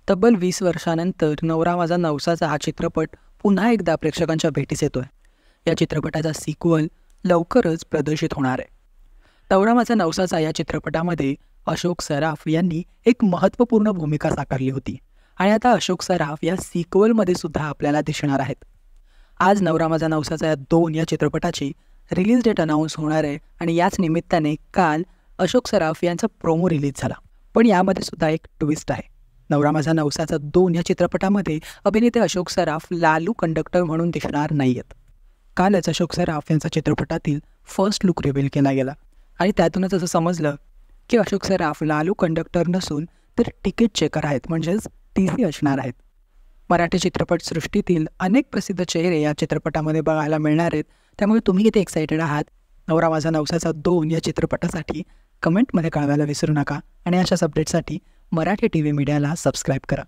तब्बल 20 वर्षानंतर नवरा माझा नवसाचा हा चित्रपट पुन्हा एकदा प्रेक्षकांच्या भेटीस येतोय. या चित्रपटाचा सिक्वल लवकरच प्रदर्शित होणार आहे. नवरा माझा नवसाचा या चित्रपटामध्ये अशोक सराफ यांनी एक महत्त्वपूर्ण भूमिका साकारली होती आणि आता अशोक सराफ या सिक्वलमध्ये सुद्धा आपल्याला दिसणार आहेत. आज नवरा माझा नवसाचा या 2 या चित्रपटाची रिलीज डेट अनाऊन्स होणार आहे आणि याच निमित्ताने काल अशोक सराफ यांचा प्रोमो रिलीज झाला. पण यामध्ये सुद्धा एक ट्विस्ट आहे. नवरा माझा नवसाचा 2 या चित्रपटामध्ये अभिनेते अशोक सराफ लालू कंडक्टर म्हणून दिसणार नाही आहेत. कालच अशोक सराफ यांचा चित्रपटातील फर्स्ट लुक रिव्हील केला गेला आणि त्यातूनच असं समजलं की अशोक सराफ लालू कंडक्टर नसून तर तिकीट चेकर आहेत, म्हणजेच TC असणार आहेत. मराठी चित्रपटसृष्टीतील अनेक प्रसिद्ध चेहरे या चित्रपटामध्ये बघायला मिळणार आहेत. त्यामुळे तुम्ही किती एक्सायटेड आहात नवरा माझा नवसाचा 2 या चित्रपटासाठी कमेंटमध्ये कळवायला विसरू नका आणि अशाच अपडेटसाठी मराठी TV मीडियाला सबस्क्राईब करा.